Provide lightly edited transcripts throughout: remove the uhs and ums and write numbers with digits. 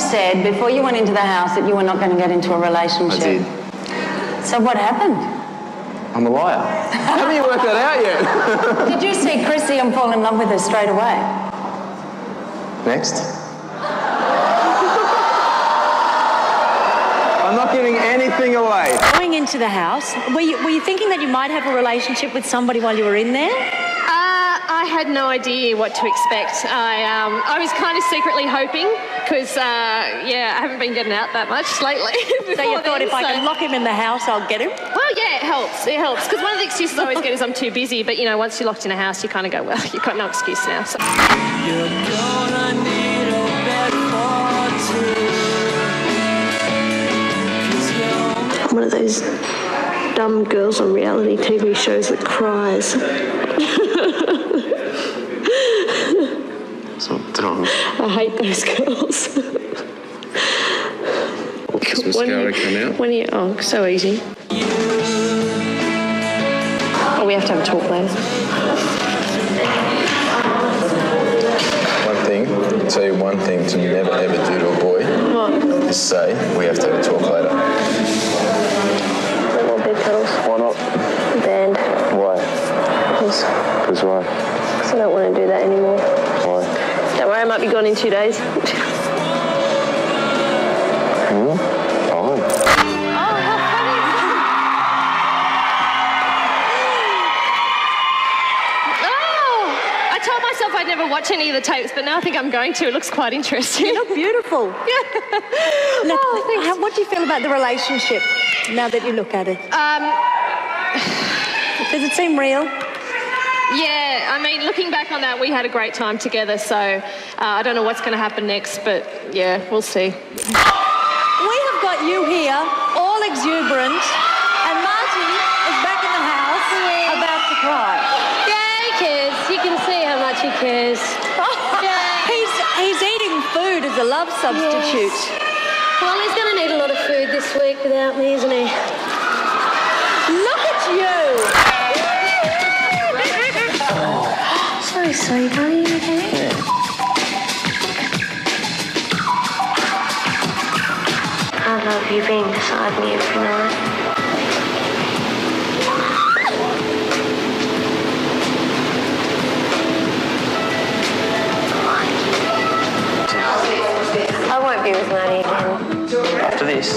said before you went into the house that you were not going to get into a relationship. I did. So what happened? I'm a liar. Haven't you worked that out yet? Did you see Chrissy and fall in love with her straight away? Next. I'm not giving anything away. Going into the house, were you thinking that you might have a relationship with somebody while you were in there? I had no idea what to expect. I was kind of secretly hoping because, I haven't been getting out that much lately. So you thought if I can lock him in the house, I'll get him? Well, yeah, it helps. It helps. Because one of the excuses I always get is I'm too busy. But, once you're locked in a house, you kind of go, well, you've got no excuse now. So. You're gonna need a bed for two. I'm one of those dumb girls on reality TV shows that cries. What's wrong? I hate those girls. Does mascara come out? So easy. Oh, we have to have a talk later. I'll tell you one thing to never ever do to a boy. What? Is say, we have to have a talk later. No more big cuddles. Why not? Banned. Why? Because why? I don't want to do that anymore. Why? Don't worry, I might be gone in 2 days. Fine. I told myself I'd never watch any of the tapes, but now I think I'm going to. It looks quite interesting. You look beautiful. What do you feel about the relationship now that you look at it? Does it seem real? Yeah, I mean, looking back on that, we had a great time together, so I don't know what's going to happen next, but yeah, we'll see. We have got you here, all exuberant, and Marty is back in the house, about to cry. Yeah, he cares. You can see how much he cares. He's eating food as a love substitute. Yes. Well, he's going to need a lot of food this week without me, isn't he? Look at you! So sweet, are you okay? I love you being beside me every night. I won't be with Marty again. After this?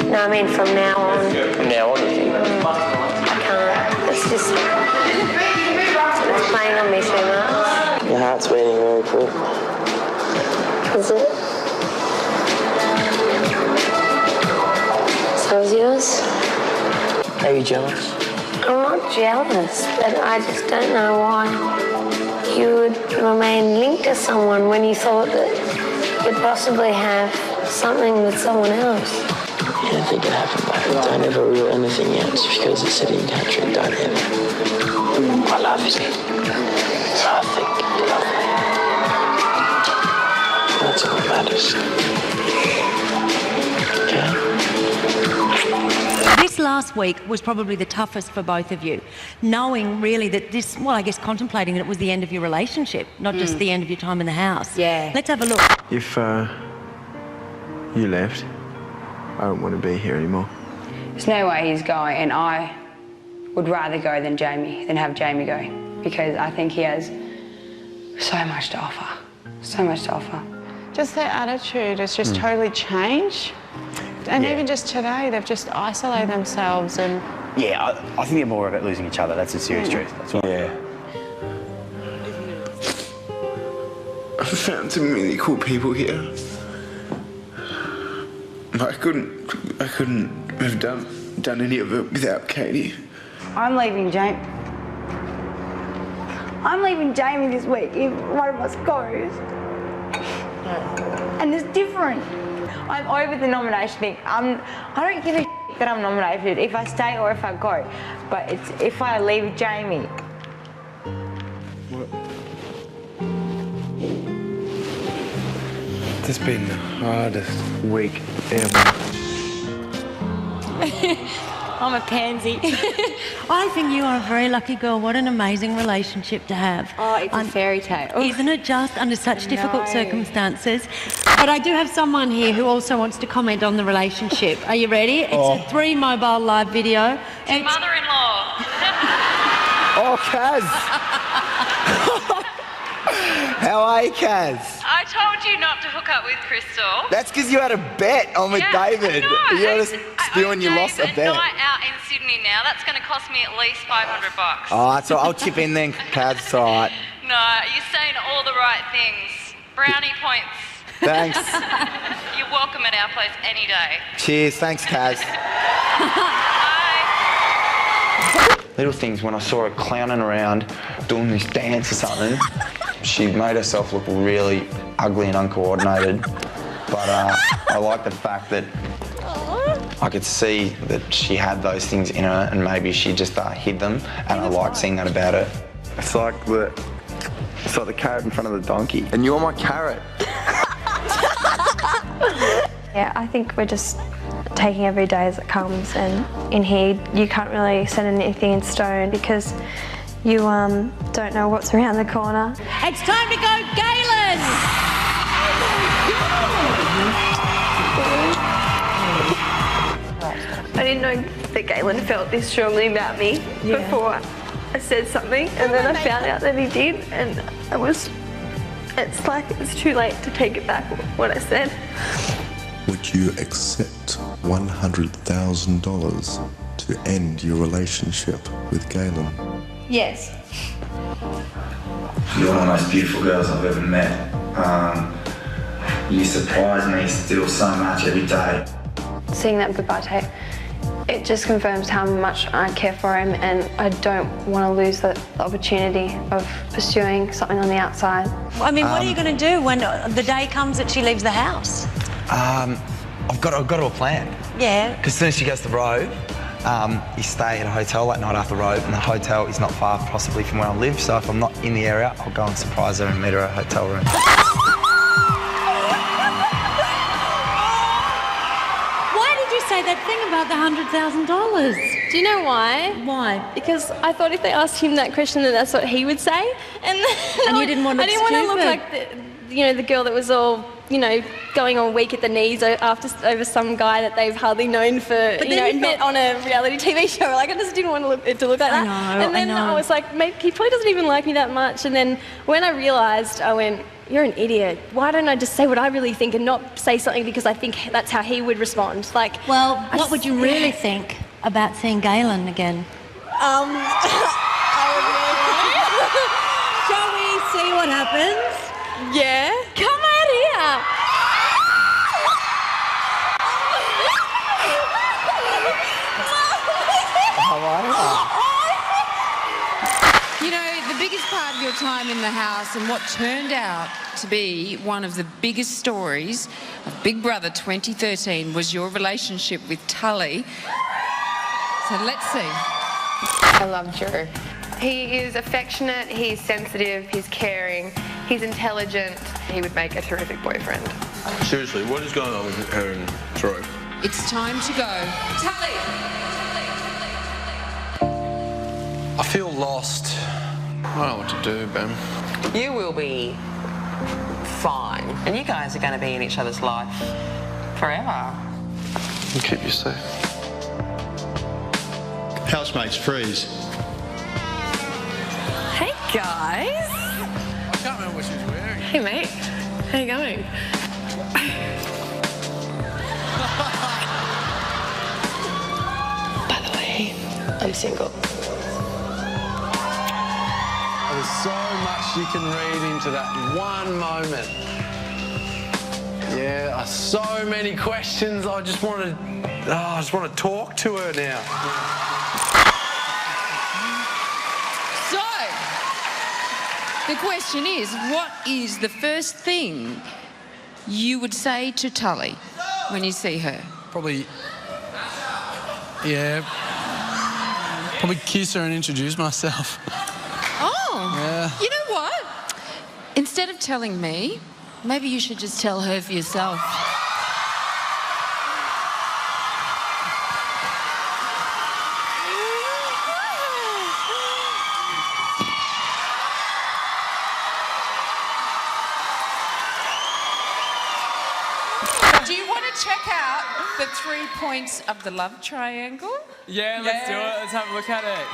No, I mean from now on. From now on, you think? I can't. It's just... It's playing on me too much. Your heart's beating very quick. Is it? So is yours? Are you jealous? I'm not jealous, but I just don't know why you would remain linked to someone when you thought that you'd possibly have something with someone else. You don't think it happened, but don't ever rule anything out just because it's a in country. Don't ever. I love you. I think you love me. That's all that matters. Okay? This last week was probably the toughest for both of you, knowing really that this, well, I guess contemplating that it was the end of your relationship, not just the end of your time in the house. Yeah. Let's have a look. If you left, I don't want to be here anymore. There's no way he's going, and I would rather go than have Jamie go, because I think he has so much to offer, so much to offer. Just their attitude has just totally changed. And even just today, they've just isolated themselves and... Yeah, I think they're more about losing each other. That's the serious truth. That's what I've found some really cool people here. I couldn't have done any of it without Katie. I'm leaving Jamie. I'm leaving Jamie this week if one of us goes. And it's different. I'm over the nomination thing. I don't give a shit that I'm nominated if I stay or if I go. But it's if I leave Jamie. What? This has been the hardest week ever. I'm a pansy. I think you are a very lucky girl. What an amazing relationship to have. Oh, it's a fairy tale. Isn't it just, under such difficult circumstances? But I do have someone here who also wants to comment on the relationship. Are you ready? It's a 3 mobile live video. To mother-in-law. Oh, Kaz. How are you, Kaz? I told you not to hook up with Crystal. That's because you had a bet on McDavid. No, You had a spill and you lost a bet. night out in Sydney now. That's going to cost me at least $500. Oh, so I'll chip in then, Kaz. It's all right. No, you're saying all the right things. Brownie points. Thanks. You're welcome at our place any day. Cheers. Thanks, Kaz. Little things, when I saw her clowning around, doing this dance or something, she made herself look really ugly and uncoordinated. But I like the fact that I could see that she had those things in her and maybe she just hid them, and I like seeing that about her. It's like the carrot in front of the donkey. And you're my carrot. Yeah, I think we're just taking every day as it comes, and in here you can't really set anything in stone because you don't know what's around the corner. It's time to go, Galen! I didn't know that Galen felt this strongly about me before I said something, and then I found out that he did, and it's like it's too late to take it back what I said. Would you accept $100,000 to end your relationship with Galen? Yes. You're one of the most beautiful girls I've ever met. You surprise me still so much every day. Seeing that goodbye tape, it just confirms how much I care for him, and I don't want to lose the opportunity of pursuing something on the outside. I mean, what are you going to do when the day comes that she leaves the house? I've got a plan. Yeah. Because as soon as she goes to Rove, you stay at a hotel that night after Rove, and the hotel is not far possibly from where I live, so if I'm not in the area, I'll go and surprise her and meet her at a hotel room. Why did you say that thing about the $100,000? Do you know why? Why? Because I thought if they asked him that question, then that's what he would say. And you didn't want to I didn't want to look like the girl that was all, going all weak at the knees over some guy that they've hardly known for, met on a reality TV show. Like, I just didn't want it to look like that. And then I was like, maybe he probably doesn't even like me that much. And then when I realised, I went, you're an idiot. Why don't I just say what I really think and not say something because I think that's how he would respond? Like, well, what would you really think about seeing Galen again? I would Shall we see what happens? Yeah. Come out here. You know, the biggest part of your time in the house and what turned out to be one of the biggest stories of Big Brother 2013 was your relationship with Tully. So let's see. I love Drew. He is affectionate, he's sensitive, he's caring, he's intelligent. He would make a terrific boyfriend. Seriously, what is going on with her and Troy? It's time to go. Tully! I feel lost. I don't know what to do, Ben. You will be fine, and you guys are going to be in each other's life forever. And keep you safe. Housemates, freeze. Hey guys. I can't remember what she was wearing. Hey mate, how you going? By the way, I'm single. There's so much you can read into that one moment. Yeah, so many questions. I just want to talk to her now. So, the question is, what is the first thing you would say to Tully when you see her? Probably kiss her and introduce myself. Oh, yeah. You know what? Instead of telling me, maybe you should just tell her for yourself. Do you want to check out the 3 points of the love triangle? Yeah, let's do it. Let's have a look at it.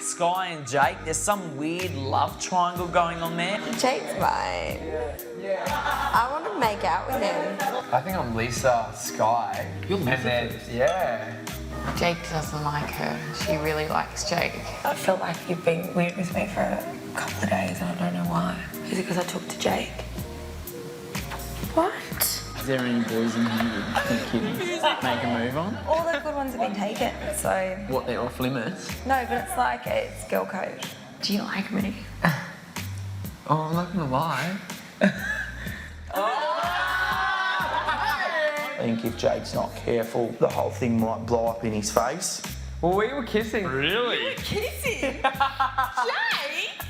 Sky and Jake, there's some weird love triangle going on there. Jake's mine. I want to make out with him. I think I'm Lisa, Sky. You're Lisa? And then, yeah. Jake doesn't like her. She really likes Jake. I felt like you've been weird with me for a couple of days and I don't know why. Is it because I talked to Jake? What? Is there any boys in here that you think you'd make a move on? All the good ones have been taken, so... What, they're off limits? No, but it's like, it's girl code. Do you like me? Oh, I'm not gonna lie. I think if Jake's not careful, the whole thing might blow up in his face. Well, we were kissing. Really? Kissing? Jake?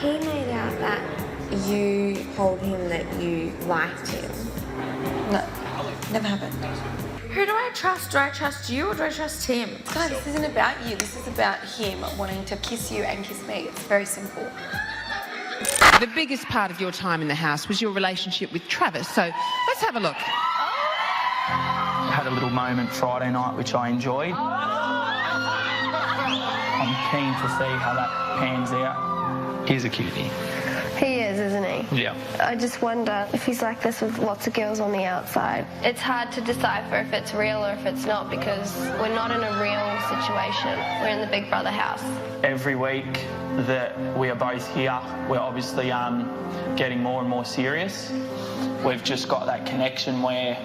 He made out that you told him that you liked him. No, never happened. Who do I trust? Do I trust you or do I trust him? Guys, this isn't about you. This is about him wanting to kiss you and kiss me. It's very simple. The biggest part of your time in the house was your relationship with Travis. So let's have a look. I had a little moment Friday night which I enjoyed. I'm keen to see how that pans out. He's a cutie. He is, isn't he? Yeah. I just wonder if he's like this with lots of girls on the outside. It's hard to decipher if it's real or if it's not because we're not in a real situation. We're in the Big Brother house. Every week that we are both here, we're obviously getting more and more serious. We've just got that connection where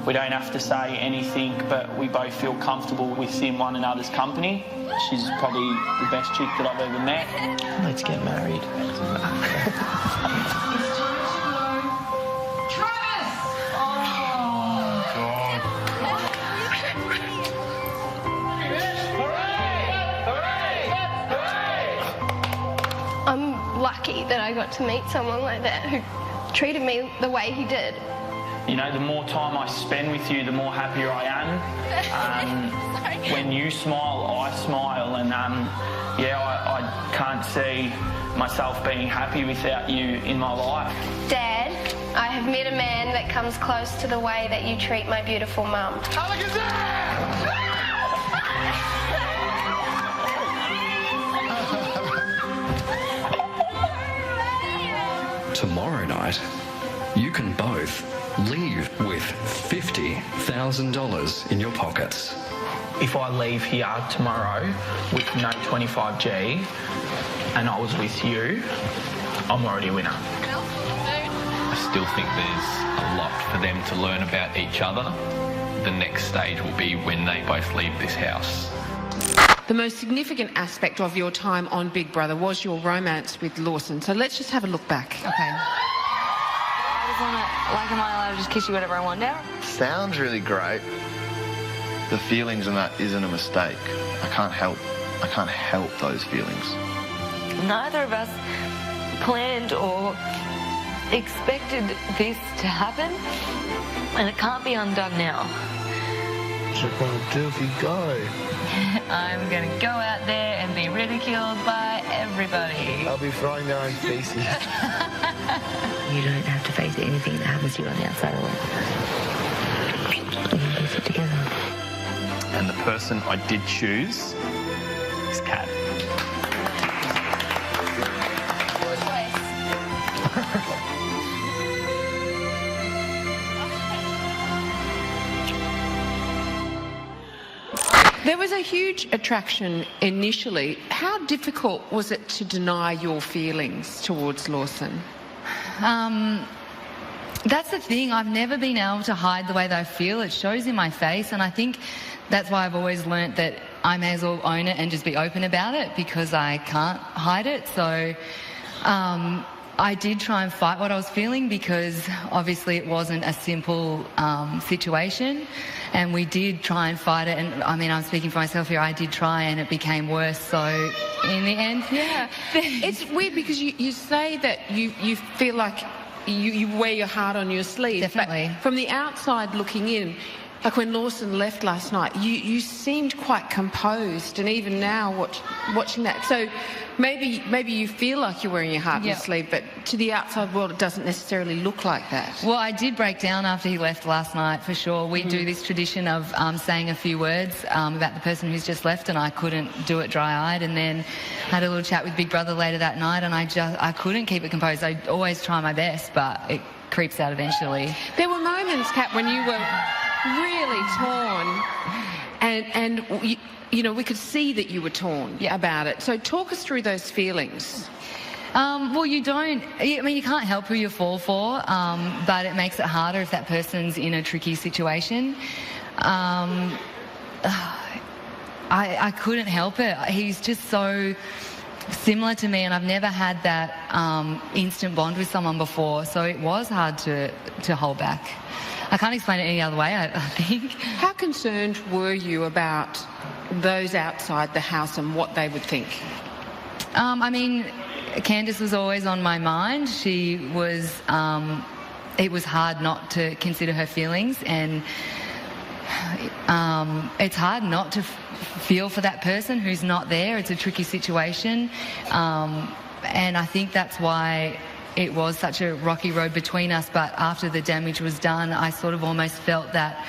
we don't have to say anything, but we both feel comfortable within one another's company. She's probably the best chick that I've ever met. Let's get married. I'm lucky that I got to meet someone like that who treated me the way he did. You know, the more time I spend with you, the more happier I am. When you smile, I smile, and yeah, I can't see myself being happy without you in my life. Dad, I have met a man that comes close to the way that you treat my beautiful mum. Tomorrow night, you can both leave with $50,000 in your pockets. If I leave here tomorrow with no 25G and I was with you, I'm already a winner. I still think there's a lot for them to learn about each other. The next stage will be when they both leave this house. The most significant aspect of your time on Big Brother was your romance with Lawson. So let's just have a look back. Okay. I just want to, like, am I allowed to just kiss you whatever I want now? Sounds really great. The feelings in that isn't a mistake. I can't help those feelings. Neither of us planned or expected this to happen, and it can't be undone now. What you gonna do if you go? I'm gonna go out there and be ridiculed by everybody. I'll be throwing their own feces. You don't have to face anything that happens to you on the outside world. We can face it together. And the person I did choose is Kat. There was a huge attraction initially. How difficult was it to deny your feelings towards Lawson? That's the thing. I've never been able to hide the way that I feel. It shows in my face, and I think that's why I've always learnt that I may as well own it and just be open about it because I can't hide it. So I did try and fight what I was feeling because obviously it wasn't a simple situation, and we did try and fight it. And I mean, I'm speaking for myself here, I did try and it became worse. So in the end, yeah. It's weird because you say that you feel like you wear your heart on your sleeve. Definitely. But from the outside looking in, Like when Lawson left last night, you seemed quite composed, and even now watching that. So maybe you feel like you're wearing your heart on your sleeve, but to the outside world it doesn't necessarily look like that. Well, I did break down after he left last night, for sure. We do this tradition of saying a few words about the person who's just left, and I couldn't do it dry-eyed, and then had a little chat with Big Brother later that night, and I couldn't keep it composed. I always try my best, but it creeps out eventually. There were moments, Kat, when you were really torn, and you know, we could see that you were torn about it. So talk us through those feelings. Well, you don't... I mean, you can't help who you fall for, but it makes it harder if that person's in a tricky situation. I couldn't help it. He's just so similar to me, and I've never had that instant bond with someone before, so it was hard to hold back. I can't explain it any other way, I think. How concerned were you about those outside the house and what they would think? I mean, Candice was always on my mind. She was... it was hard not to consider her feelings, and it's hard not to feel for that person who's not there. It's a tricky situation, and I think that's why it was such a rocky road between us. But after the damage was done, I sort of almost felt that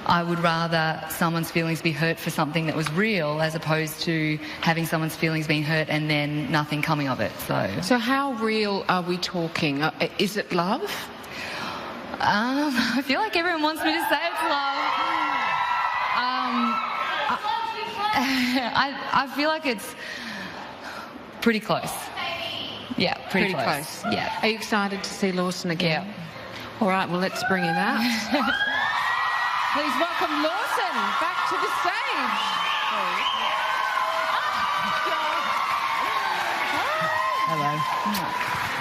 I would rather someone's feelings be hurt for something that was real, as opposed to having someone's feelings being hurt and then nothing coming of it. So how real are we talking? Is it love? I feel like everyone wants me to say it's love. I feel like it's pretty close. Yeah, pretty close. Yeah. Are you excited to see Lawson again? Yeah. All right, well, let's bring him out. Please welcome Lawson back to the stage. Hello.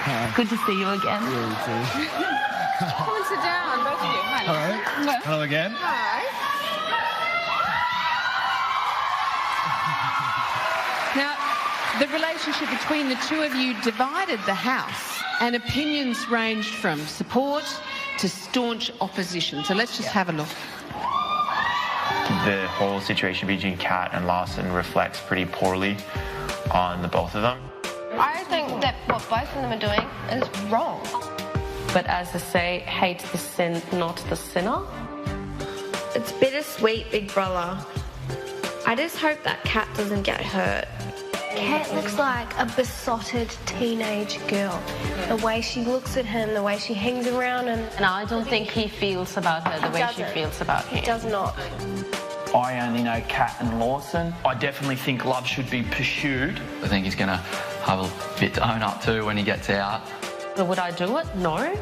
Hi. Good to see you again. Yeah, you too. Come and sit down, both of you. Hello. Hello again. Hi. Now, the relationship between the two of you divided the house, and opinions ranged from support to staunch opposition. So let's just have a look. The whole situation between Kat and Lawson reflects pretty poorly on the both of them. I think that what both of them are doing is wrong. But as I say, hate the sin, not the sinner. It's bittersweet, Big Brother. I just hope that Kat doesn't get hurt. Kat looks like a besotted teenage girl. The way she looks at him, the way she hangs around him. And I don't think he feels about her the way she feels about him. He does not. I only know Kat and Lawson. I definitely think love should be pursued. I think he's going to have a bit to own up to when he gets out. Would I do it? No.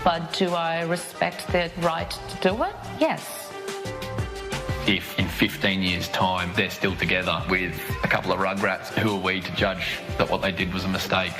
But do I respect their right to do it? Yes. If in 15 years' time they're still together with a couple of rugrats, who are we to judge that what they did was a mistake?